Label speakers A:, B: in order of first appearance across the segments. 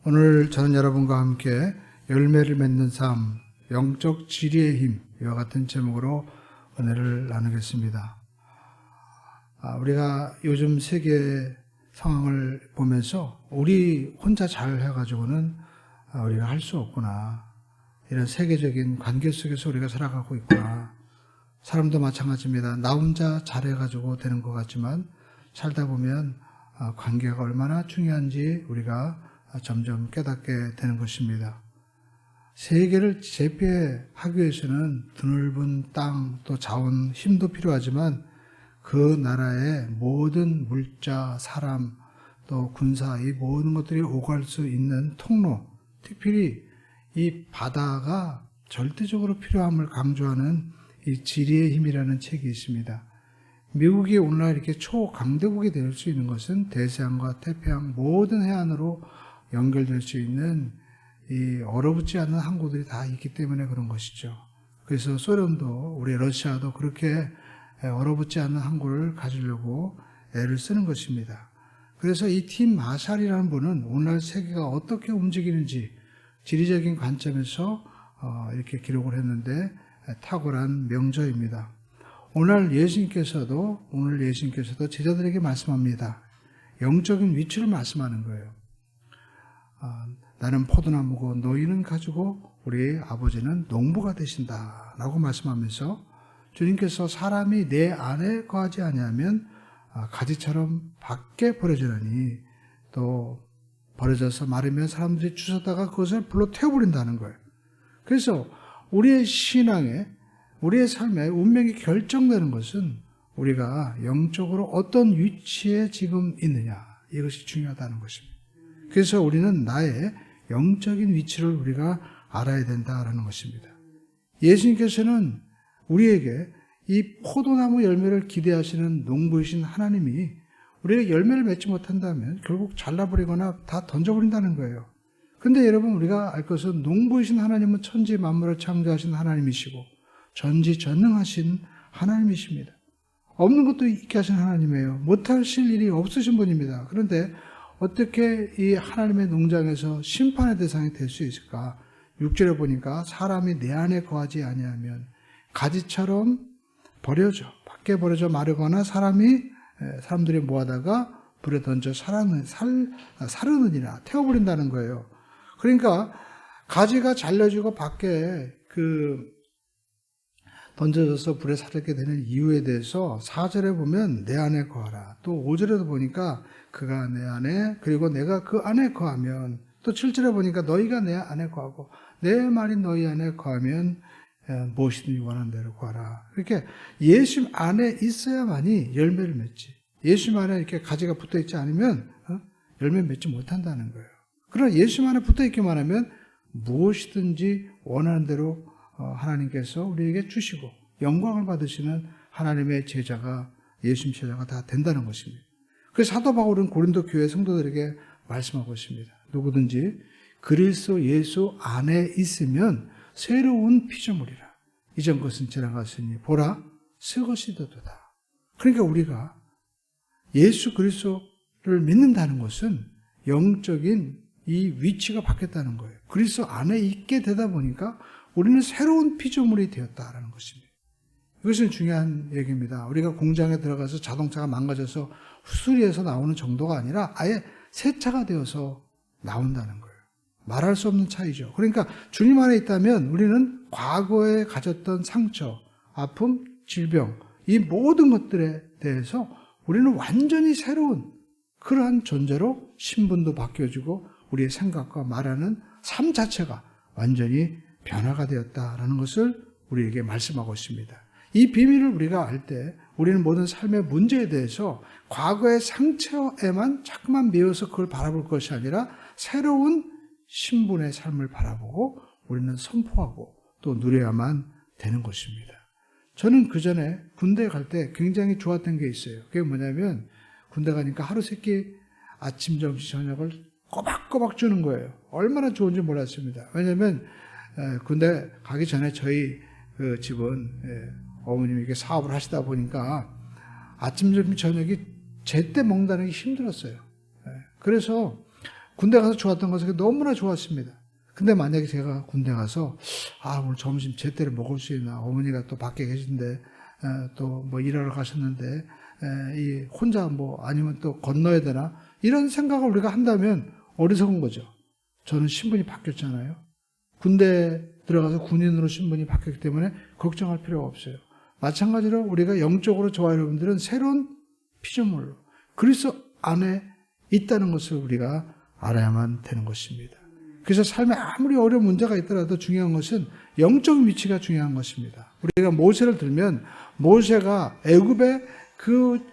A: 오늘 저는 여러분과 함께 열매를 맺는 삶, 영적 지리의 힘, 이와 같은 제목으로 은혜를 나누겠습니다. 우리가 요즘 세계 상황을 보면서 우리 혼자 잘 해가지고는 우리가 할 수 없구나. 이런 세계적인 관계 속에서 우리가 살아가고 있구나. 사람도 마찬가지입니다. 나 혼자 잘해가지고 되는 것 같지만 살다 보면 관계가 얼마나 중요한지 우리가 점점 깨닫게 되는 것입니다. 세계를 제패하기 위해서는 드넓은 땅, 또 자원, 힘도 필요하지만 그 나라의 모든 물자, 사람, 또 군사, 이 모든 것들이 오갈 수 있는 통로, 특별히 이 바다가 절대적으로 필요함을 강조하는 이 지리의 힘이라는 책이 있습니다. 미국이 오늘날 이렇게 초강대국이 될 수 있는 것은 대서양과 태평양 모든 해안으로 연결될 수 있는 이 얼어붙지 않는 항구들이 다 있기 때문에 그런 것이죠. 그래서 소련도 우리 러시아도 그렇게 얼어붙지 않는 항구를 가지려고 애를 쓰는 것입니다. 그래서 이 팀 마샬이라는 분은 오늘날 세계가 어떻게 움직이는지 지리적인 관점에서 이렇게 기록을 했는데 탁월한 명저입니다. 오늘 예수님께서도 제자들에게 말씀합니다. 영적인 위치를 말씀하는 거예요. 나는 포도나무고 너희는 가지고 우리 아버지는 농부가 되신다 라고 말씀하면서 주님께서 사람이 내 안에 거하지 아니하면 가지처럼 밖에 버려지나니 또 버려져서 마르면 사람들이 주워다가 그것을 불로 태워버린다는 거예요. 그래서 우리의 신앙에 우리의 삶에 운명이 결정되는 것은 우리가 영적으로 어떤 위치에 지금 있느냐, 이것이 중요하다는 것입니다. 그래서 우리는 나의 영적인 위치를 우리가 알아야 된다라는 것입니다. 예수님께서는 우리에게 이 포도나무 열매를 기대하시는 농부이신 하나님이 우리가 열매를 맺지 못한다면 결국 잘라버리거나 다 던져버린다는 거예요. 근데 여러분, 우리가 알 것은 농부이신 하나님은 천지 만물을 창조하신 하나님이시고 전지전능하신 하나님이십니다. 없는 것도 있게 하신 하나님이에요. 못하실 일이 없으신 분입니다. 그런데 어떻게 이 하나님의 농장에서 심판의 대상이 될 수 있을까? 6절에 보니까 사람이 내 안에 거하지 아니하면 가지처럼 밖에 버려져 마르거나 사람들이 모아다가 불에 던져 사르느니라, 태워버린다는 거예요. 그러니까 가지가 잘려지고 밖에 던져져서 불에 사르게 되는 이유에 대해서 4절에 보면 내 안에 거하라. 또 5절에도 보니까 그가 내 안에, 그리고 내가 그 안에 거하면, 또 7절에 보니까 너희가 내 안에 거하고 내 말이 너희 안에 거하면 무엇이든지 원하는 대로 구하라. 이렇게 예수 안에 있어야만이 열매를 맺지. 예수 안에 이렇게 가지가 붙어 있지 않으면 열매 맺지 못한다는 거예요. 그러나 예수 안에 붙어 있기만 하면 무엇이든지 원하는 대로 하나님께서 우리에게 주시고 영광을 받으시는 하나님의 제자가, 예수님 제자가 다 된다는 것입니다. 그래서 사도 바울은 고린도 교회 성도들에게 말씀하고 있습니다. 누구든지 그리스도 예수 안에 있으면 새로운 피조물이라. 이전 것은 지나갔으니 보라 새 것이 되도다. 그러니까 우리가 예수 그리스도를 믿는다는 것은 영적인 이 위치가 바뀌었다는 거예요. 그리스도 안에 있게 되다 보니까 우리는 새로운 피조물이 되었다라는 것입니다. 이것은 중요한 얘기입니다. 우리가 공장에 들어가서 자동차가 망가져서 수리해서 나오는 정도가 아니라 아예 새 차가 되어서 나온다는 거예요. 말할 수 없는 차이죠. 그러니까 주님 안에 있다면 우리는 과거에 가졌던 상처, 아픔, 질병, 이 모든 것들에 대해서 우리는 완전히 새로운 그러한 존재로 신분도 바뀌어지고 우리의 생각과 말하는 삶 자체가 완전히 변화가 되었다라는 것을 우리에게 말씀하고 있습니다. 이 비밀을 우리가 알 때 우리는 모든 삶의 문제에 대해서 과거의 상처에만 자꾸만 매여서 그걸 바라볼 것이 아니라 새로운 신분의 삶을 바라보고 우리는 선포하고 또 누려야만 되는 것입니다. 저는 그 전에 군대 갈 때 굉장히 좋았던 게 있어요. 그게 뭐냐면 군대 가니까 하루 세끼 아침, 점심, 저녁을 꼬박꼬박 주는 거예요. 얼마나 좋은지 몰랐습니다. 왜냐하면 군대 가기 전에 저희 그 집은 어머님이 이렇게 사업을 하시다 보니까 아침, 점심, 저녁이 제때 먹는다는 게 힘들었어요. 그래서 군대 가서 좋았던 것은 너무나 좋았습니다. 근데 만약에 제가 군대 가서 오늘 점심 제때를 먹을 수 있나, 어머니가 또 밖에 계신데 또 뭐 일하러 가셨는데 이 혼자 뭐 아니면 또 건너야 되나, 이런 생각을 우리가 한다면 어리석은 거죠. 저는 신분이 바뀌었잖아요. 군대 들어가서 군인으로 신분이 바뀌었기 때문에 걱정할 필요가 없어요. 마찬가지로 우리가 영적으로 저와 여러분들은 새로운 피조물로 그리스도 안에 있다는 것을 우리가 알아야만 되는 것입니다. 그래서 삶에 아무리 어려운 문제가 있더라도 중요한 것은 영적 위치가 중요한 것입니다. 우리가 모세를 들면 모세가 애굽의 그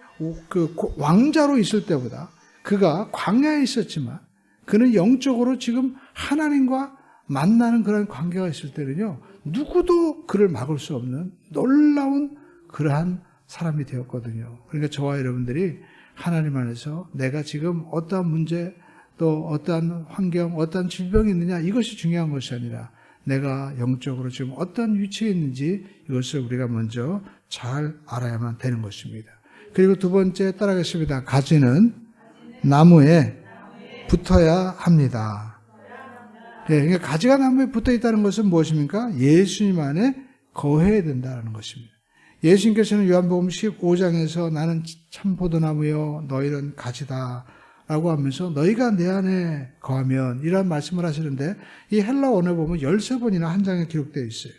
A: 왕자로 있을 때보다 그가 광야에 있었지만 그는 영적으로 지금 하나님과 만나는 그런 관계가 있을 때는요, 누구도 그를 막을 수 없는 놀라운 그러한 사람이 되었거든요. 그러니까 저와 여러분들이 하나님 안에서 내가 지금 어떠한 문제, 또 어떠한 환경, 어떠한 질병이 있느냐, 이것이 중요한 것이 아니라 내가 영적으로 지금 어떠한 위치에 있는지 이것을 우리가 먼저 잘 알아야만 되는 것입니다. 그리고 두 번째 따라가겠습니다. 가지는 나무에 붙어야 합니다. 네, 그러니까 가지가 나무에 붙어 있다는 것은 무엇입니까? 예수님 안에 거해야 된다는 것입니다. 예수님께서는 요한복음 15장에서 나는 참 포도나무요 너희는 가지다 라고 하면서 너희가 내 안에 거하면, 이런 말씀을 하시는데 이 헬라 원어에 보면 13번이나 한 장에 기록되어 있어요.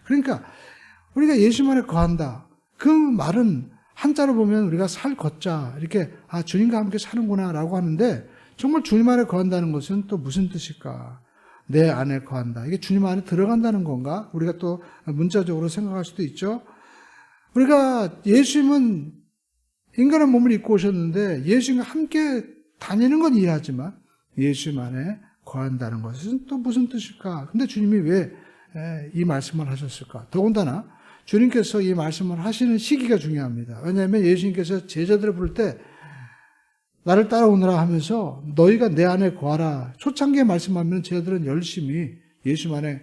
A: 그러니까 우리가 예수님 안에 거한다, 그 말은 한자로 보면 우리가 살 걷자, 이렇게 주님과 함께 사는구나 라고 하는데, 정말 주님 안에 거한다는 것은 또 무슨 뜻일까? 내 안에 거한다, 이게 주님 안에 들어간다는 건가? 우리가 또 문자적으로 생각할 수도 있죠. 우리가 예수님은 인간의 몸을 입고 오셨는데 예수님과 함께 다니는 건 이해하지만 예수님 안에 거한다는 것은 또 무슨 뜻일까? 근데 주님이 왜 이 말씀을 하셨을까? 더군다나 주님께서 이 말씀을 하시는 시기가 중요합니다. 왜냐하면 예수님께서 제자들을 부를 때 나를 따라오느라 하면서 너희가 내 안에 거하라, 초창기에 말씀하면 제자들은 열심히 예수님 안에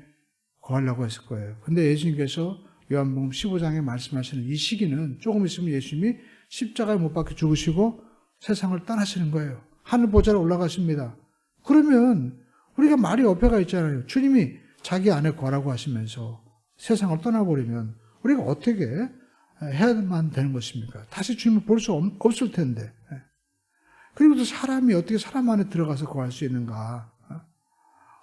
A: 거하려고 했을 거예요. 근데 예수님께서 요한복음 15장에 말씀하시는 이 시기는 조금 있으면 예수님이 십자가에 못 박혀 죽으시고 세상을 떠나시는 거예요. 하늘 보좌로 올라가십니다. 그러면 우리가 말이 옆에가 있잖아요. 주님이 자기 안에 거라고 하시면서 세상을 떠나버리면 우리가 어떻게 해야만 되는 것입니까? 다시 주님을 볼 수 없을 텐데. 그리고 또 사람이 어떻게 사람 안에 들어가서 거할 수 있는가?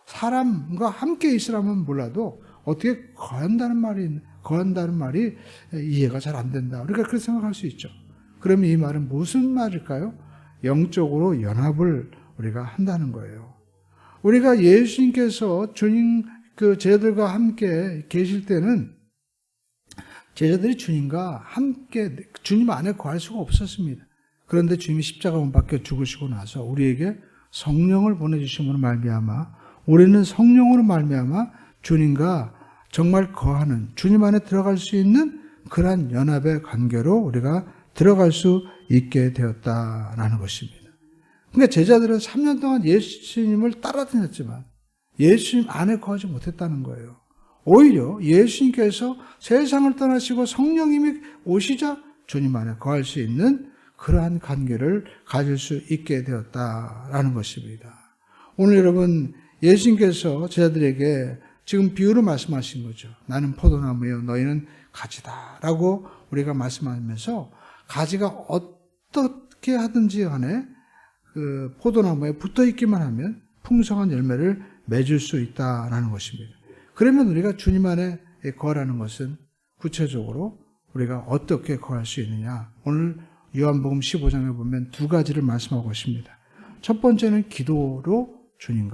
A: 사람과 함께 있으라면 몰라도 어떻게 거한다는 말이 이해가 잘 안 된다. 우리가 그렇게 생각할 수 있죠. 그러면 이 말은 무슨 말일까요? 영적으로 연합을 우리가 한다는 거예요. 우리가 예수님께서 주님 제자들과 함께 계실 때는 제자들이 주님과 함께 주님 안에 거할 수가 없었습니다. 그런데 주님이 십자가 못 박혀 죽으시고 나서 우리에게 성령을 보내주심으로 말미암아 우리는 성령으로 말미암아 주님과 정말 거하는, 주님 안에 들어갈 수 있는 그러한 연합의 관계로 우리가 들어갈 수 있게 되었다라는 것입니다. 그러니까 제자들은 3년 동안 예수님을 따라다녔지만 예수님 안에 거하지 못했다는 거예요. 오히려 예수님께서 세상을 떠나시고 성령님이 오시자 주님 안에 거할 수 있는 그러한 관계를 가질 수 있게 되었다라는 것입니다. 오늘 여러분, 예수님께서 제자들에게 지금 비유로 말씀하신 거죠. 나는 포도나무요 너희는 가지다 라고 우리가 말씀하면서 가지가 어떻게 하든지 간에 그 포도나무에 붙어 있기만 하면 풍성한 열매를 맺을 수 있다라는 것입니다. 그러면 우리가 주님 안에 거하라는 것은 구체적으로 우리가 어떻게 거할 수 있느냐, 오늘 요한복음 15장에 보면 두 가지를 말씀하고 있습니다. 첫 번째는 기도로 주님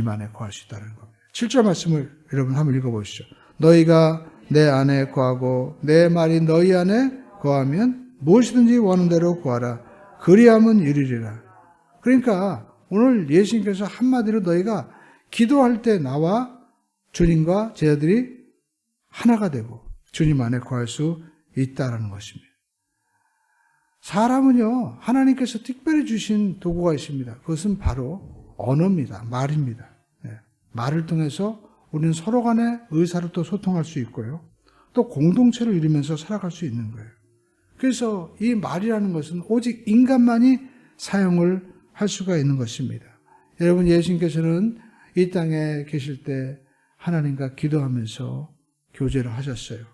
A: 안에 거할 수 있다는 겁니다. 7절 말씀을 여러분 한번 읽어보시죠. 너희가 내 안에 거하고 내 말이 너희 안에 거하면 무엇이든지 원하는 대로 구하라. 그리하면 이루리라. 그러니까 오늘 예수님께서 한마디로 너희가 기도할 때 나와 주님과 제자들이 하나가 되고 주님 안에 거할 수 있다는 것입니다. 사람은요, 하나님께서 특별히 주신 도구가 있습니다. 그것은 바로 언어입니다. 말입니다. 말을 통해서 우리는 서로 간의 의사를 또 소통할 수 있고요. 또 공동체를 이루면서 살아갈 수 있는 거예요. 그래서 이 말이라는 것은 오직 인간만이 사용을 할 수가 있는 것입니다. 여러분, 예수님께서는 이 땅에 계실 때 하나님과 기도하면서 교제를 하셨어요.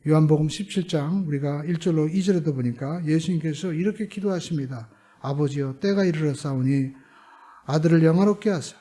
A: 요한복음 17장 우리가 1절로 2절에도 보니까 예수님께서 이렇게 기도하십니다. 아버지여, 때가 이르렀사오니 아들을 영화롭게 하사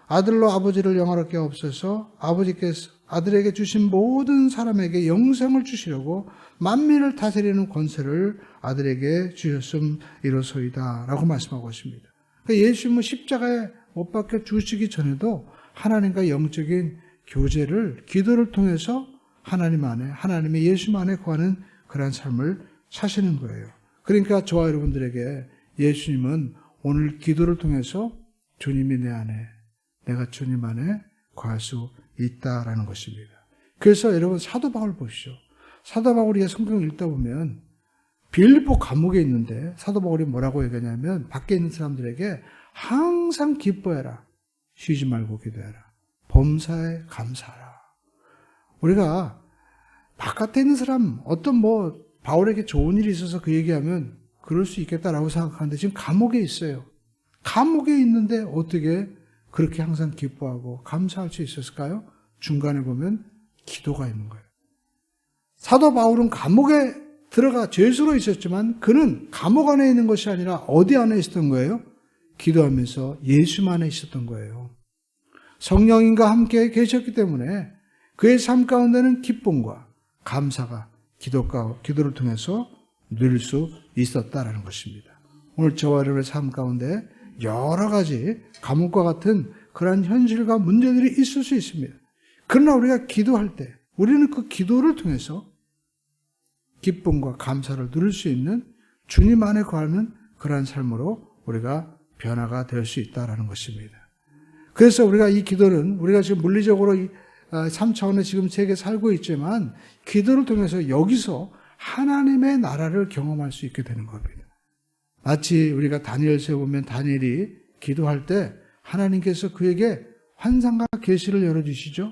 A: 아들로 아버지를 영화롭게 하옵소서. 아버지께서 아들에게 주신 모든 사람에게 영생을 주시려고 만민을 다스리는 권세를 아들에게 주셨음이로소이다 라고 말씀하고 있습니다. 그러니까 예수님은 십자가에 못 박혀 죽으시기 전에도 하나님과 영적인 교제를 기도를 통해서 하나님 안에, 하나님의 예수 안에 거하는 그러한 삶을 사시는 거예요. 그러니까 저와 여러분들에게 예수님은 오늘 기도를 통해서 주님이 내 안에, 내가 주님 안에 거할 수 있다라는 것입니다. 그래서 여러분, 사도 바울 보시죠. 사도 바울이 성경을 읽다 보면 빌립보 감옥에 있는데 사도 바울이 뭐라고 얘기하냐면 밖에 있는 사람들에게 항상 기뻐해라. 쉬지 말고 기도해라. 범사에 감사하라. 우리가 바깥에 있는 사람, 어떤 바울에게 좋은 일이 있어서 그 얘기하면 그럴 수 있겠다라고 생각하는데 지금 감옥에 있어요. 감옥에 있는데 어떻게 그렇게 항상 기뻐하고 감사할 수 있었을까요? 중간에 보면 기도가 있는 거예요. 사도 바울은 감옥에 들어가 죄수로 있었지만 그는 감옥 안에 있는 것이 아니라 어디 안에 있었던 거예요? 기도하면서 예수 안에 있었던 거예요. 성령님과 함께 계셨기 때문에 그의 삶 가운데는 기쁨과 감사가 기도를 통해서 누릴 수 있었다라는 것입니다. 오늘 저와 여러분의 삶 가운데 여러 가지 감옥과 같은 그러한 현실과 문제들이 있을 수 있습니다. 그러나 우리가 기도할 때 우리는 그 기도를 통해서 기쁨과 감사를 누릴 수 있는 주님 안에 거하는 그러한 삶으로 우리가 변화가 될 수 있다는 것입니다. 그래서 우리가 이 기도는 우리가 지금 물리적으로 3차원에 지금 세계에 살고 있지만 기도를 통해서 여기서 하나님의 나라를 경험할 수 있게 되는 겁니다. 마치 우리가 다니엘서에 보면 다니엘이 기도할 때 하나님께서 그에게 환상과 계시를 열어주시죠.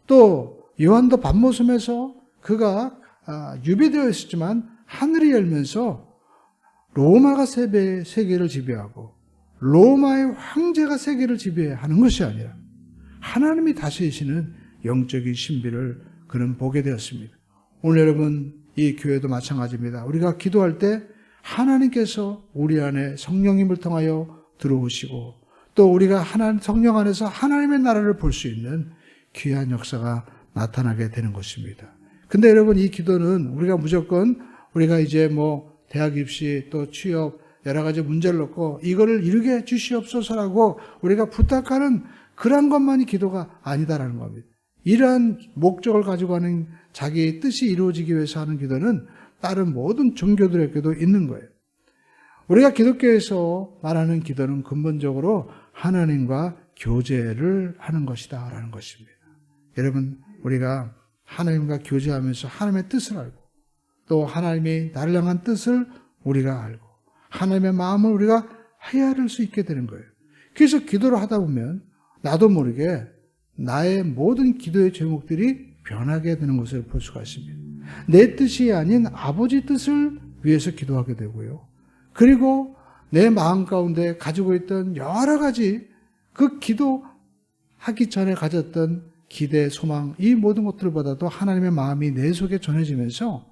A: 또 요한도 밤모섬에서 그가 유배되어 있었지만 하늘이 열면서 로마가 세계를 지배하고 로마의 황제가 세계를 지배하는 것이 아니라 하나님이 다스리시는 영적인 신비를 그는 보게 되었습니다. 오늘 여러분, 이 교회도 마찬가지입니다. 우리가 기도할 때 하나님께서 우리 안에 성령님을 통하여 들어오시고 또 우리가 성령 안에서 하나님의 나라를 볼 수 있는 귀한 역사가 나타나게 되는 것입니다. 근데 여러분, 이 기도는 우리가 무조건 우리가 이제 대학 입시 또 취업 여러 가지 문제를 놓고 이거를 이루게 해 주시옵소서라고 우리가 부탁하는 그런 것만이 기도가 아니다라는 겁니다. 이러한 목적을 가지고 하는 자기의 뜻이 이루어지기 위해서 하는 기도는 다른 모든 종교들에게도 있는 거예요. 우리가 기독교에서 말하는 기도는 근본적으로 하나님과 교제를 하는 것이다 라는 것입니다. 여러분, 우리가 하나님과 교제하면서 하나님의 뜻을 알고 또 하나님이 나를 향한 뜻을 우리가 알고 하나님의 마음을 우리가 헤아릴 수 있게 되는 거예요. 그래서 기도를 하다 보면 나도 모르게 나의 모든 기도의 제목들이 변하게 되는 것을 볼 수가 있습니다. 내 뜻이 아닌 아버지 뜻을 위해서 기도하게 되고요. 그리고 내 마음 가운데 가지고 있던 여러 가지 그 기도하기 전에 가졌던 기대, 소망, 이 모든 것들보다도 하나님의 마음이 내 속에 전해지면서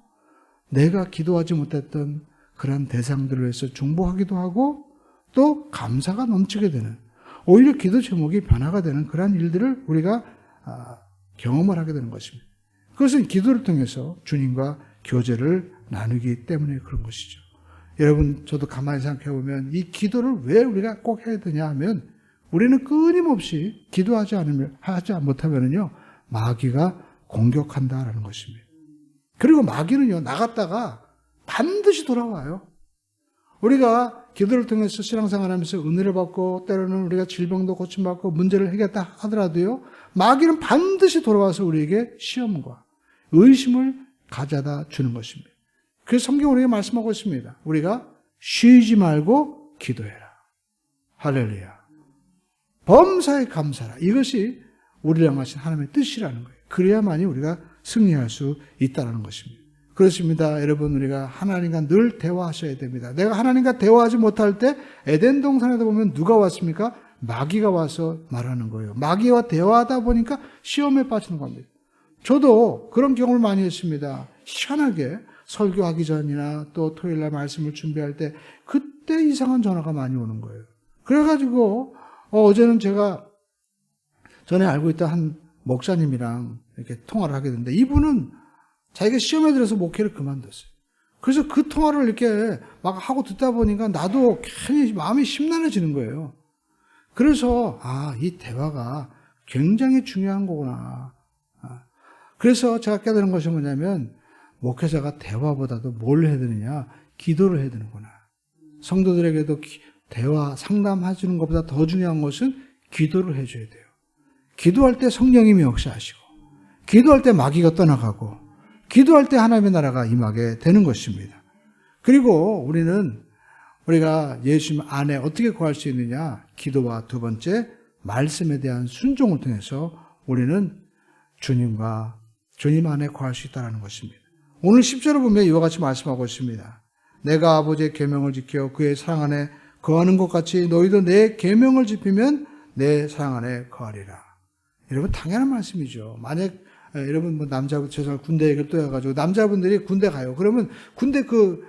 A: 내가 기도하지 못했던 그런 대상들을 위해서 중보하기도 하고 또 감사가 넘치게 되는, 오히려 기도 제목이 변화가 되는 그런 일들을 우리가 경험을 하게 되는 것입니다. 그것은 기도를 통해서 주님과 교제를 나누기 때문에 그런 것이죠. 여러분, 저도 가만히 생각해 보면 이 기도를 왜 우리가 꼭 해야 되냐 하면 우리는 끊임없이 기도하지 못하면요 마귀가 공격한다라는 것입니다. 그리고 마귀는요 나갔다가 반드시 돌아와요. 우리가 기도를 통해서 신앙생활하면서 은혜를 받고 때로는 우리가 질병도 고침받고 문제를 해결했다 하더라도요 마귀는 반드시 돌아와서 우리에게 시험과 의심을 가져다 주는 것입니다. 그래서 성경 우리에게 말씀하고 있습니다. 우리가 쉬지 말고 기도해라. 할렐루야. 범사에 감사라. 이것이 우리를 향하신 하나님의 뜻이라는 거예요. 그래야만이 우리가 승리할 수 있다는 것입니다. 그렇습니다. 여러분, 우리가 하나님과 늘 대화하셔야 됩니다. 내가 하나님과 대화하지 못할 때 에덴 동산에도 보면 누가 왔습니까? 마귀가 와서 말하는 거예요. 마귀와 대화하다 보니까 시험에 빠지는 겁니다. 저도 그런 경험을 많이 했습니다. 희한하게 설교하기 전이나 또 토요일날 말씀을 준비할 때 그때 이상한 전화가 많이 오는 거예요. 그래가지고 어제는 제가 전에 알고 있던 한 목사님이랑 이렇게 통화를 하게 됐는데 이분은 자기가 시험에 들어서 목회를 그만뒀어요. 그래서 그 통화를 이렇게 막 하고 듣다 보니까 나도 괜히 마음이 심란해지는 거예요. 그래서 이 대화가 굉장히 중요한 거구나. 그래서 제가 깨달은 것이 뭐냐면 목회자가 대화보다도 뭘 해야 되느냐? 기도를 해야 되는구나. 성도들에게도 대화, 상담해 주는 것보다 더 중요한 것은 기도를 해줘야 돼요. 기도할 때 성령님이 역사하시고 기도할 때 마귀가 떠나가고 기도할 때 하나님의 나라가 임하게 되는 것입니다. 그리고 우리가 예수님 안에 어떻게 구할 수 있느냐? 기도와 두 번째, 말씀에 대한 순종을 통해서 우리는 주님 안에 구할 수 있다는 것입니다. 오늘 10절을 보면 이와 같이 말씀하고 있습니다. 내가 아버지의 계명을 지켜 그의 사랑 안에 거하는 것 같이 너희도 내 계명을 지키면 내 사랑 안에 거하리라. 여러분, 당연한 말씀이죠. 만약 여러분 죄송합니다. 군대 얘기를 또 해가지고 남자분들이 군대 가요. 그러면 군대 그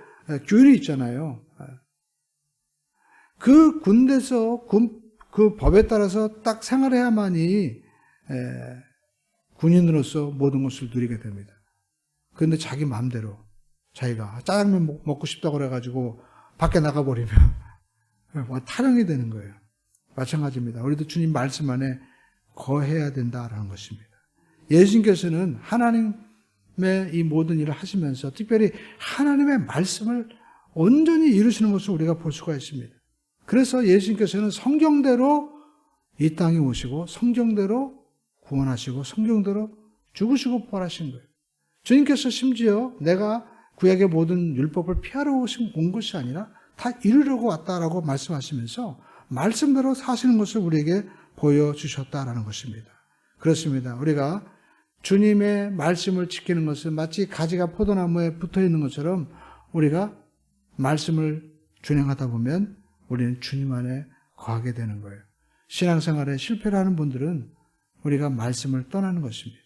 A: 규율이 있잖아요. 그 군대에서 그 법에 따라서 딱 생활해야만이 군인으로서 모든 것을 누리게 됩니다. 그런데 자기 마음대로 자기가 짜장면 먹고 싶다고 그래가지고 밖에 나가버리면 타령이 되는 거예요. 마찬가지입니다. 우리도 주님 말씀 안에 거해야 된다라는 것입니다. 예수님께서는 하나님의 이 모든 일을 하시면서 특별히 하나님의 말씀을 온전히 이루시는 것을 우리가 볼 수가 있습니다. 그래서 예수님께서는 성경대로 이 땅에 오시고 성경대로 구원하시고 성경대로 죽으시고 부활하신 거예요. 주님께서 심지어 내가 구약의 모든 율법을 피하러 온 것이 아니라 다 이루려고 왔다라고 말씀하시면서 말씀대로 사시는 것을 우리에게 보여주셨다라는 것입니다. 그렇습니다. 우리가 주님의 말씀을 지키는 것은 마치 가지가 포도나무에 붙어 있는 것처럼 우리가 말씀을 준행하다 보면 우리는 주님 안에 거하게 되는 거예요. 신앙생활에 실패를 하는 분들은 우리가 말씀을 떠나는 것입니다.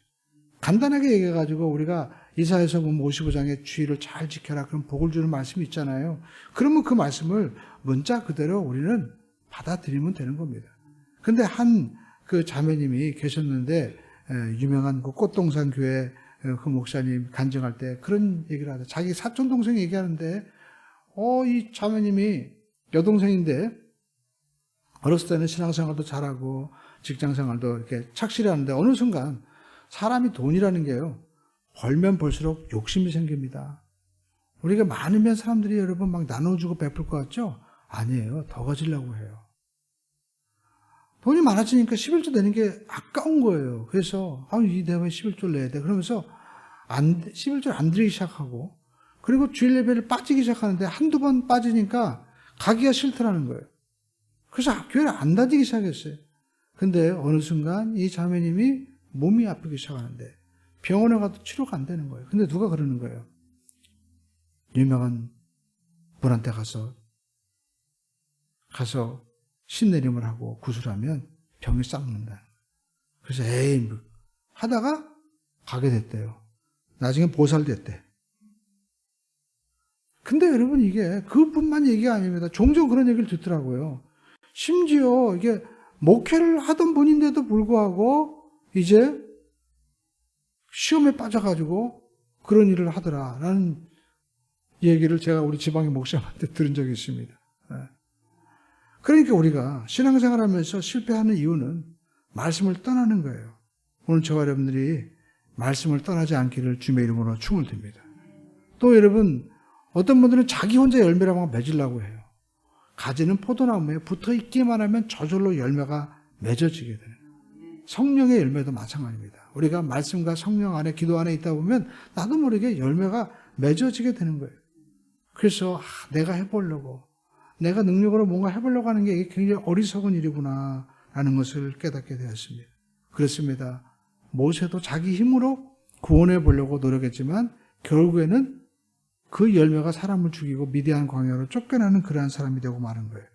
A: 간단하게 얘기해가지고 우리가 이사야서 보면 55장의 주의를 잘 지켜라 그런 복을 주는 말씀이 있잖아요. 그러면 그 말씀을 문자 그대로 우리는 받아들이면 되는 겁니다. 근데 그 자매님이 계셨는데 유명한 그 꽃동산 교회 그 목사님 간증할 때 그런 얘기를 하죠. 자기 사촌 동생이 얘기하는데 이 자매님이 여동생인데 어렸을 때는 신앙생활도 잘하고 직장생활도 이렇게 착실히 하는데 어느 순간 사람이 돈이라는 게요. 벌면 벌수록 욕심이 생깁니다. 우리가 많으면 사람들이 여러분 막 나눠주고 베풀 것 같죠? 아니에요. 더 가지려고 해요. 돈이 많아지니까 11조 내는 게 아까운 거예요. 그래서 내가 왜 11조를 내야 돼? 그러면서 11조를 안 드리기 시작하고 그리고 주일 예배를 빠지기 시작하는데 한두 번 빠지니까 가기가 싫더라는 거예요. 그래서 교회를 안 다니기 시작했어요. 근데 어느 순간 이 자매님이 몸이 아프기 시작하는데 병원에 가도 치료가 안 되는 거예요. 근데 누가 그러는 거예요? 유명한 분한테 가서 신내림을 하고 구술하면 병이 싹 는다. 그래서 하다가 가게 됐대요. 나중에 보살됐대. 근데 여러분 이게 그뿐만 얘기가 아닙니다. 종종 그런 얘기를 듣더라고요. 심지어 이게 목회를 하던 분인데도 불구하고 이제 시험에 빠져가지고 그런 일을 하더라라는 얘기를 제가 우리 지방의 목사님한테 들은 적이 있습니다. 그러니까 우리가 신앙생활하면서 실패하는 이유는 말씀을 떠나는 거예요. 오늘 저와 여러분들이 말씀을 떠나지 않기를 주님의 이름으로 축을 드립니다. 또 여러분 어떤 분들은 자기 혼자 열매라고 맺으려고 해요. 가지는 포도나무에 붙어있기만 하면 저절로 열매가 맺어지게 되는 거예요. 성령의 열매도 마찬가지입니다. 우리가 말씀과 성령 안에 기도 안에 있다 보면 나도 모르게 열매가 맺어지게 되는 거예요. 그래서 내가 해보려고 내가 능력으로 뭔가 해보려고 하는 게 굉장히 어리석은 일이구나 라는 것을 깨닫게 되었습니다. 그렇습니다. 모세도 자기 힘으로 구원해 보려고 노력했지만 결국에는 그 열매가 사람을 죽이고 미디안 광야로 쫓겨나는 그러한 사람이 되고 마는 거예요.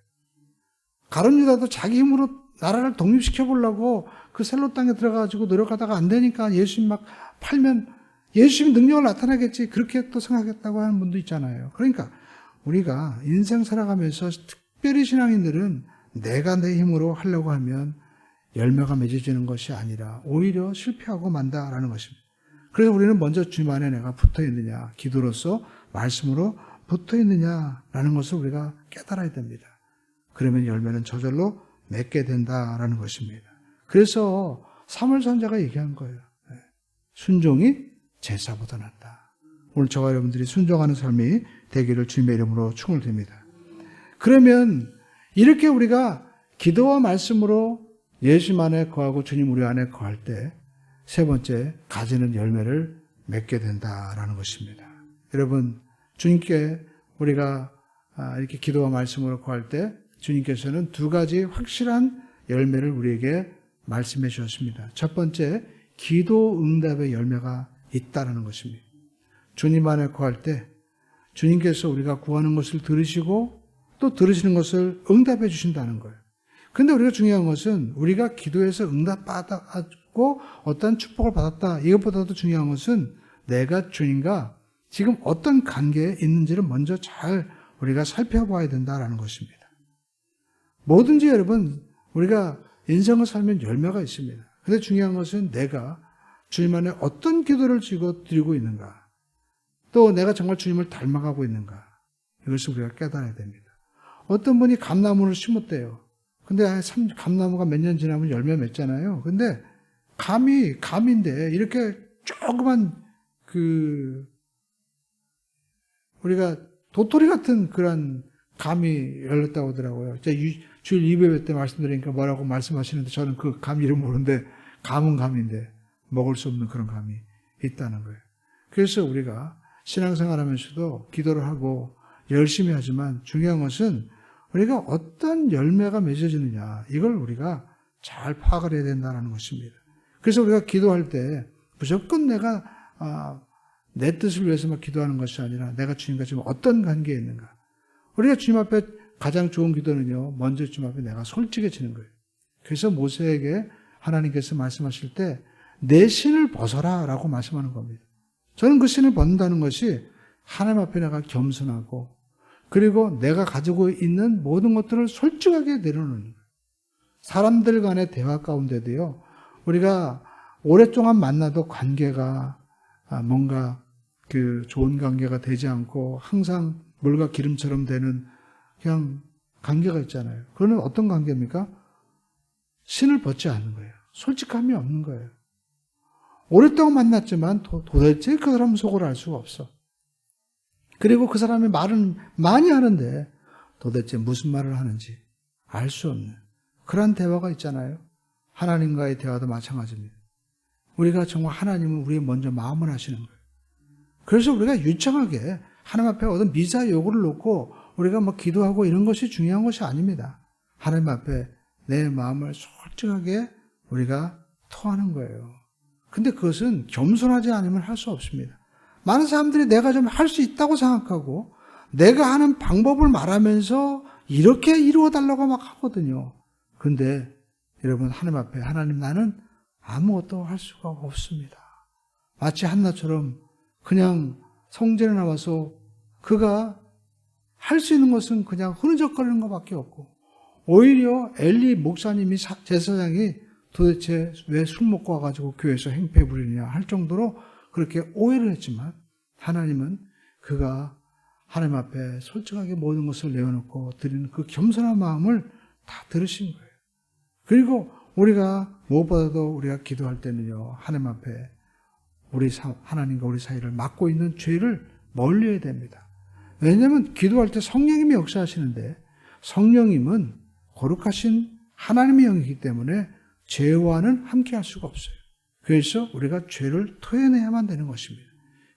A: 가룟 유다도 자기 힘으로 나라를 독립시켜 보려고 그 셀로 땅에 들어가가지고 노력하다가 안 되니까 예수님 막 팔면 예수님 능력을 나타나겠지 그렇게 또 생각했다고 하는 분도 있잖아요. 그러니까 우리가 인생 살아가면서 특별히 신앙인들은 내가 내 힘으로 하려고 하면 열매가 맺어지는 것이 아니라 오히려 실패하고 만다라는 것입니다. 그래서 우리는 먼저 주님 안에 내가 붙어 있느냐, 기도로서 말씀으로 붙어 있느냐라는 것을 우리가 깨달아야 됩니다. 그러면 열매는 저절로 맺게 된다라는 것입니다. 그래서 사무엘 선지자가 얘기한 거예요. 순종이 제사보다 낫다. 오늘 저와 여러분들이 순종하는 삶이 되기를 주님의 이름으로 축원을 드립니다. 그러면 이렇게 우리가 기도와 말씀으로 예수님 안에 거하고 주님 우리 안에 거할 때 세 번째 가지는 열매를 맺게 된다라는 것입니다. 여러분 주님께 우리가 이렇게 기도와 말씀으로 거할 때 주님께서는 두 가지 확실한 열매를 우리에게 말씀해 주셨습니다. 첫 번째 기도 응답의 열매가 있다는 것입니다. 주님 안에 거할 때 주님께서 우리가 구하는 것을 들으시고 또 들으시는 것을 응답해 주신다는 거예요. 근데 우리가 중요한 것은 우리가 기도해서 응답받았고 어떤 축복을 받았다. 이것보다도 중요한 것은 내가 주님과 지금 어떤 관계에 있는지를 먼저 잘 우리가 살펴봐야 된다는 것입니다. 뭐든지 여러분 우리가 인생을 살면 열매가 있습니다. 근데 중요한 것은 내가 주님 안에 어떤 기도를 드리고 있는가. 또 내가 정말 주님을 닮아가고 있는가. 이것을 우리가 깨달아야 됩니다. 어떤 분이 감나무를 심었대요. 근데 감나무가 몇 년 지나면 열매 맺잖아요. 근데 감인데 이렇게 조그만 우리가 도토리 같은 그런 감이 열렸다고 하더라고요. 주일 2배회 때 말씀드리니까 뭐라고 말씀하시는데 저는 그 감 이름 모르는데 감은 감인데 먹을 수 없는 그런 감이 있다는 거예요. 그래서 우리가 신앙생활 하면서도 기도를 하고 열심히 하지만 중요한 것은 우리가 어떤 열매가 맺어지느냐 이걸 우리가 잘 파악을 해야 된다는 것입니다. 그래서 우리가 기도할 때 무조건 내가 내 뜻을 위해서만 기도하는 것이 아니라 내가 주님과 지금 어떤 관계에 있는가. 우리가 주님 앞에 가장 좋은 기도는요. 먼저 주님 앞에 내가 솔직해지는 거예요. 그래서 모세에게 하나님께서 말씀하실 때 내 신을 벗어라 라고 말씀하는 겁니다. 저는 그 신을 벗는다는 것이 하나님 앞에 내가 겸손하고 그리고 내가 가지고 있는 모든 것들을 솔직하게 내려놓는 거예요. 사람들 간의 대화 가운데도요. 우리가 오랫동안 만나도 관계가 뭔가 좋은 관계가 되지 않고 항상 물과 기름처럼 되는 그냥 관계가 있잖아요. 그거는 어떤 관계입니까? 신을 벗지 않는 거예요. 솔직함이 없는 거예요. 오랫동안 만났지만 도대체 그 사람 속을 알 수가 없어. 그리고 그 사람이 말은 많이 하는데 도대체 무슨 말을 하는지 알 수 없는 그런 대화가 있잖아요. 하나님과의 대화도 마찬가지입니다. 우리가 정말 하나님은 우리의 먼저 마음을 하시는 거예요. 그래서 우리가 유창하게 하나님 앞에 어떤 미사 요구를 놓고 우리가 기도하고 이런 것이 중요한 것이 아닙니다. 하나님 앞에 내 마음을 솔직하게 우리가 토하는 거예요. 근데 그것은 겸손하지 않으면 할 수 없습니다. 많은 사람들이 내가 좀 할 수 있다고 생각하고 내가 하는 방법을 말하면서 이렇게 이루어달라고 막 하거든요. 그런데 여러분 하나님 앞에 하나님 나는 아무것도 할 수가 없습니다. 마치 한나처럼 그냥 성전에 나와서 그가 할 수 있는 것은 그냥 흐느적거리는 것밖에 없고 오히려 엘리 목사님이 제사장이 도대체 왜 술 먹고 와가지고 교회에서 행패 부리느냐 할 정도로 그렇게 오해를 했지만 하나님은 그가 하나님 앞에 솔직하게 모든 것을 내어놓고 드리는 그 겸손한 마음을 다 들으신 거예요. 그리고 우리가 무엇보다도 우리가 기도할 때는요. 하나님 앞에 하나님과 우리 사이를 막고 있는 죄를 멀리해야 됩니다. 왜냐하면 기도할 때 성령님이 역사하시는데 성령님은 거룩하신 하나님의 영이기 때문에 죄와는 함께할 수가 없어요. 그래서 우리가 죄를 토해내야만 되는 것입니다.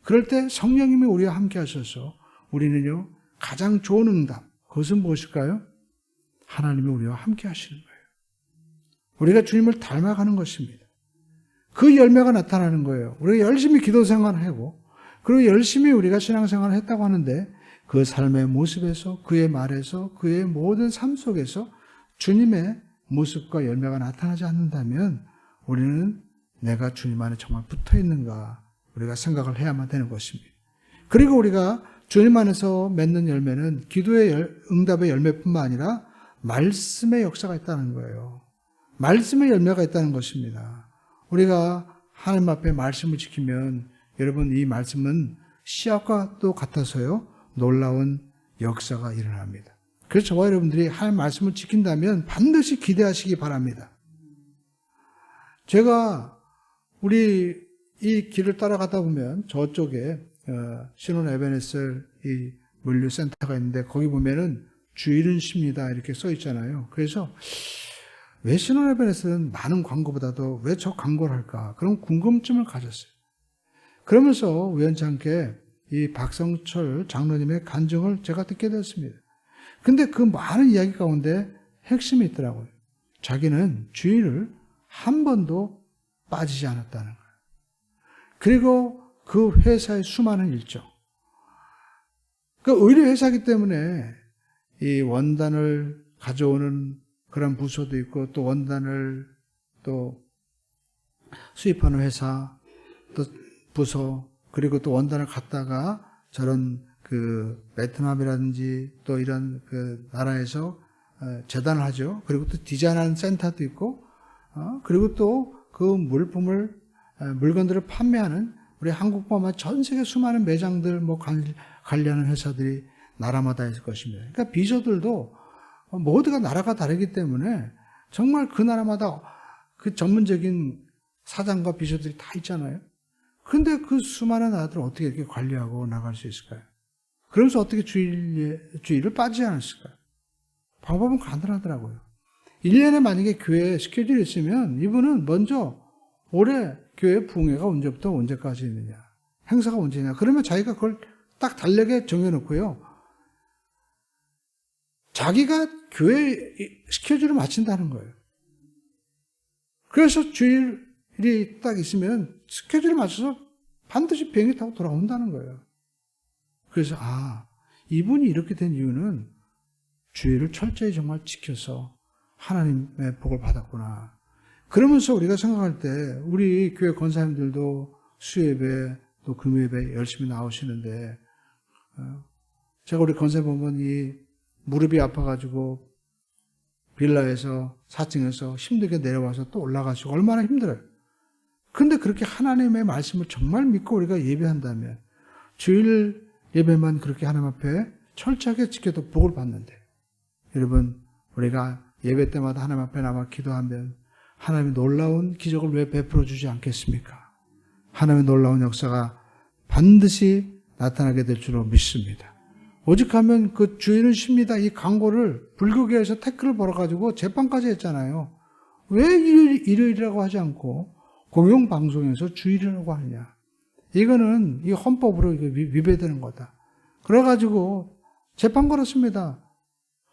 A: 그럴 때 성령님이 우리와 함께 하셔서 우리는요 가장 좋은 응답 그것은 무엇일까요? 하나님이 우리와 함께 하시는 거예요. 우리가 주님을 닮아가는 것입니다. 그 열매가 나타나는 거예요. 우리가 열심히 기도 생활을 하고 그리고 열심히 우리가 신앙생활을 했다고 하는데 그 삶의 모습에서, 그의 말에서, 그의 모든 삶 속에서 주님의 모습과 열매가 나타나지 않는다면 우리는 내가 주님 안에 정말 붙어 있는가 우리가 생각을 해야만 되는 것입니다. 그리고 우리가 주님 안에서 맺는 열매는 기도의 응답의 열매뿐만 아니라 말씀의 역사가 있다는 거예요. 말씀의 열매가 있다는 것입니다. 우리가 하나님 앞에 말씀을 지키면 여러분 이 말씀은 씨앗과 또 같아서요 놀라운 역사가 일어납니다. 그래서 저와 여러분들이 하나님 말씀을 지킨다면 반드시 기대하시기 바랍니다. 제가 우리 이 길을 따라가다 보면 저쪽에 신혼 에베네셀 이 물류센터가 있는데 거기 보면은 주일은 쉽니다 이렇게 써 있잖아요. 그래서 왜 신혼 에베네셀은 많은 광고보다도 왜 저 광고를 할까? 그런 궁금증을 가졌어요. 그러면서 우연치 않게 이 박성철 장로님의 간증을 제가 듣게 되었습니다. 근데 그 많은 이야기 가운데 핵심이 있더라고요. 자기는 주일을 한 번도 빠지지 않았다는 거예요. 그리고 그 회사의 수많은 일정. 그 의료 회사이기 때문에 이 원단을 가져오는 그런 부서도 있고 또 원단을 또 수입하는 회사 또 부서 그리고 또 원단을 갖다가 저런 그 베트남이라든지 또 이런 그 나라에서 재단을 하죠. 그리고 또 디자인하는 센터도 있고 그리고 또 그 물건들을 판매하는 우리 한국뿐만 전 세계 수많은 매장들 뭐 관리하는 회사들이 나라마다 있을 것입니다. 그러니까 비서들도 모두가 나라가 다르기 때문에 정말 그 나라마다 그 전문적인 사장과 비서들이 다 있잖아요. 그런데 그 수많은 나라들을 어떻게 이렇게 관리하고 나갈 수 있을까요? 그러면서 어떻게 주일을 빠지지 않았을까요? 방법은 간단하더라고요. 1년에 만약에 교회에 스케줄이 있으면 이분은 먼저 올해 교회 부흥회가 언제부터 언제까지 있느냐, 행사가 언제냐, 그러면 자기가 그걸 딱 달력에 정해놓고요. 자기가 교회 스케줄을 맞춘다는 거예요. 그래서 주일이 딱 있으면 스케줄을 맞춰서 반드시 비행기 타고 돌아온다는 거예요. 그래서 이분이 이렇게 된 이유는 주일을 철저히 정말 지켜서 하나님의 복을 받았구나. 그러면서 우리가 생각할 때 우리 교회 권사님들도 수예배 또 금요예배 열심히 나오시는데 제가 우리 권사님 보면 이 무릎이 아파가지고 빌라에서 4층에서 힘들게 내려와서 또 올라가시고 얼마나 힘들어요. 그런데 그렇게 하나님의 말씀을 정말 믿고 우리가 예배한다면 주일 예배만 그렇게 하나님 앞에 철저하게 지켜도 복을 받는데 여러분 우리가 예배 때마다 하나님 앞에 나와 기도하면 하나님의 놀라운 기적을 왜 베풀어 주지 않겠습니까? 하나님의 놀라운 역사가 반드시 나타나게 될 줄로 믿습니다. 오직하면 그 주일은 쉽니다. 이 광고를 불교계에서 태클을 벌어가지고 재판까지 했잖아요. 왜 일요일이라고 하지 않고 공영방송에서 주일이라고 하느냐. 이거는 이 헌법으로 위배되는 거다. 그래가지고 재판 걸었습니다.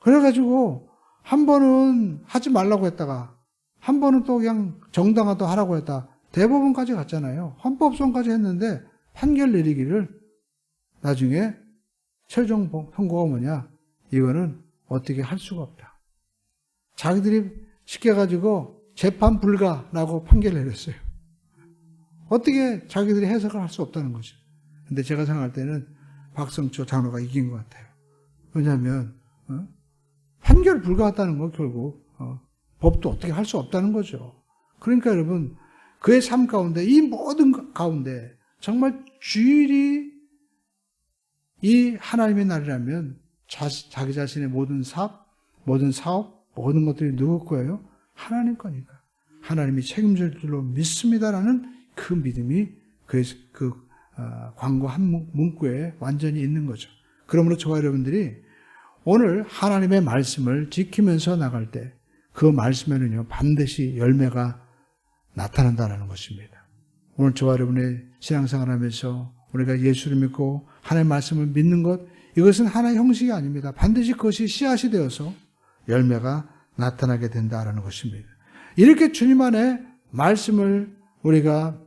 A: 그래가지고 한 번은 하지 말라고 했다가 한 번은 또 그냥 정당화도 하라고 했다. 대법원까지 갔잖아요. 헌법소원까지 했는데 판결 내리기를 나중에 최종 선고가 뭐냐? 이거는 어떻게 할 수가 없다. 자기들이 시켜가지고 재판 불가라고 판결 내렸어요. 어떻게 자기들이 해석을 할 수 없다는 거죠. 근데 제가 생각할 때는 박성초 장로가 이긴 것 같아요. 왜냐하면 판결 불가하다는 건 결국 법도 어떻게 할 수 없다는 거죠. 그러니까 여러분 그의 삶 가운데 이 모든 가운데 정말 주일이 이 하나님의 날이라면 자기 자신의 모든 사업, 모든 것들이 누구 거예요? 하나님 거니까. 하나님이 책임질 줄로 믿습니다라는 그 믿음이 그 광고 한 문구에 완전히 있는 거죠. 그러므로 저와 여러분들이 오늘 하나님의 말씀을 지키면서 나갈 때 그 말씀에는요 반드시 열매가 나타난다는 것입니다. 오늘 저와 여러분의 신앙생활하면서 우리가 예수를 믿고 하나님의 말씀을 믿는 것 이것은 하나의 형식이 아닙니다. 반드시 그것이 씨앗이 되어서 열매가 나타나게 된다는 것입니다. 이렇게 주님 안에 말씀을 우리가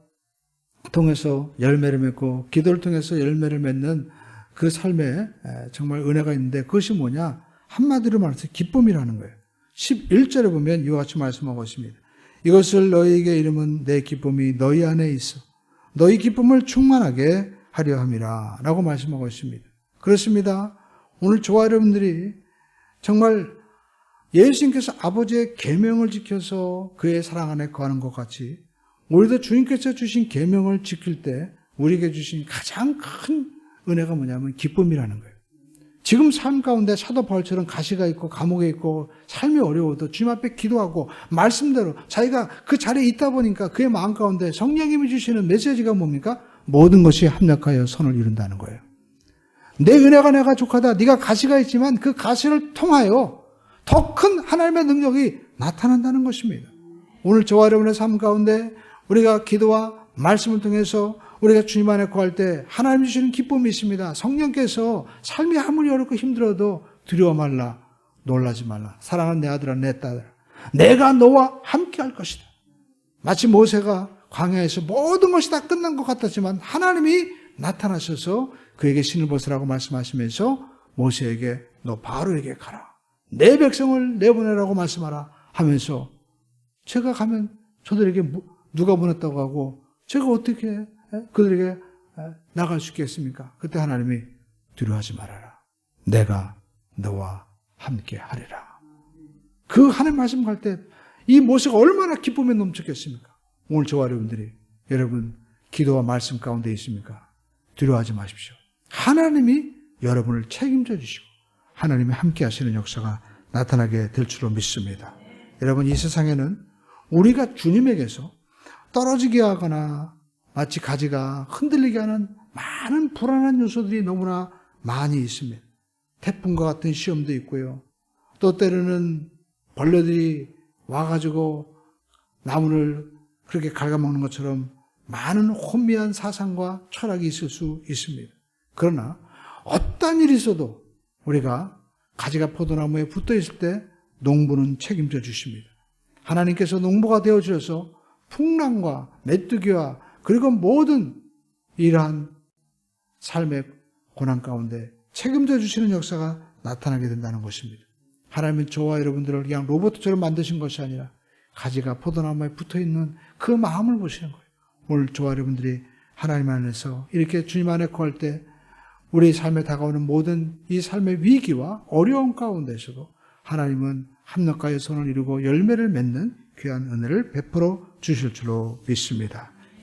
A: 통해서 열매를 맺고 기도를 통해서 열매를 맺는 그 삶에 정말 은혜가 있는데 그것이 뭐냐? 한마디로 말해서 기쁨이라는 거예요. 11절에 보면 이와 같이 말씀하고 있습니다. 이것을 너희에게 이름은 내 기쁨이 너희 안에 있어 너희 기쁨을 충만하게 하려 함이라 라고 말씀하고 있습니다. 그렇습니다. 오늘 저와 여러분들이 정말 예수님께서 아버지의 계명을 지켜서 그의 사랑 안에 거하는 것 같이 우리도 주님께서 주신 계명을 지킬 때 우리에게 주신 가장 큰 은혜가 뭐냐면 기쁨이라는 거예요. 지금 삶 가운데 사도 바울처럼 가시가 있고 감옥에 있고 삶이 어려워도 주님 앞에 기도하고 말씀대로 자기가 그 자리에 있다 보니까 그의 마음 가운데 성령님이 주시는 메시지가 뭡니까? 모든 것이 합력하여 선을 이룬다는 거예요. 내 은혜가 내가 족하다. 네가 가시가 있지만 그 가시를 통하여 더 큰 하나님의 능력이 나타난다는 것입니다. 오늘 저와 여러분의 삶 가운데 우리가 기도와 말씀을 통해서 우리가 주님 안에 거할 때 하나님 주시는 기쁨이 있습니다. 성령께서 삶이 아무리 어렵고 힘들어도 두려워 말라, 놀라지 말라. 사랑하는 내 아들아, 내 딸아, 내가 너와 함께 할 것이다. 마치 모세가 광야에서 모든 것이 다 끝난 것 같았지만 하나님이 나타나셔서 그에게 신을 벗으라고 말씀하시면서 모세에게 너 바로에게 가라. 내 백성을 내보내라고 말씀하라 하면서 제가 가면 저들에게 누가 보냈다고 하고 제가 어떻게 그들에게 나갈 수 있겠습니까? 그때 하나님이 두려워하지 말아라. 내가 너와 함께 하리라. 그 하나님 말씀 갈 때 이 모세가 얼마나 기쁨에 넘쳤겠습니까? 오늘 저와 여러분들이 여러분 기도와 말씀 가운데 있습니까? 두려워하지 마십시오. 하나님이 여러분을 책임져 주시고 하나님이 함께 하시는 역사가 나타나게 될 줄로 믿습니다. 여러분 이 세상에는 우리가 주님에게서 떨어지게 하거나 마치 가지가 흔들리게 하는 많은 불안한 요소들이 너무나 많이 있습니다. 태풍과 같은 시험도 있고요. 또 때로는 벌레들이 와가지고 나무를 그렇게 갉아먹는 것처럼 많은 혼미한 사상과 철학이 있을 수 있습니다. 그러나 어떤 일이 있어도 우리가 가지가 포도나무에 붙어 있을 때 농부는 책임져 주십니다. 하나님께서 농부가 되어 주셔서 풍랑과 메뚜기와 그리고 모든 이러한 삶의 고난 가운데 책임져 주시는 역사가 나타나게 된다는 것입니다. 하나님은 저와 여러분들을 그냥 로봇처럼 만드신 것이 아니라 가지가 포도나무에 붙어있는 그 마음을 보시는 거예요. 오늘 저와 여러분들이 하나님 안에서 이렇게 주님 안에 거할 때 우리 삶에 다가오는 모든 이 삶의 위기와 어려움 가운데서도 하나님은 합력하여 선을 이루고 열매를 맺는 귀한 은혜를 베풀어 주실 줄로 믿습니다.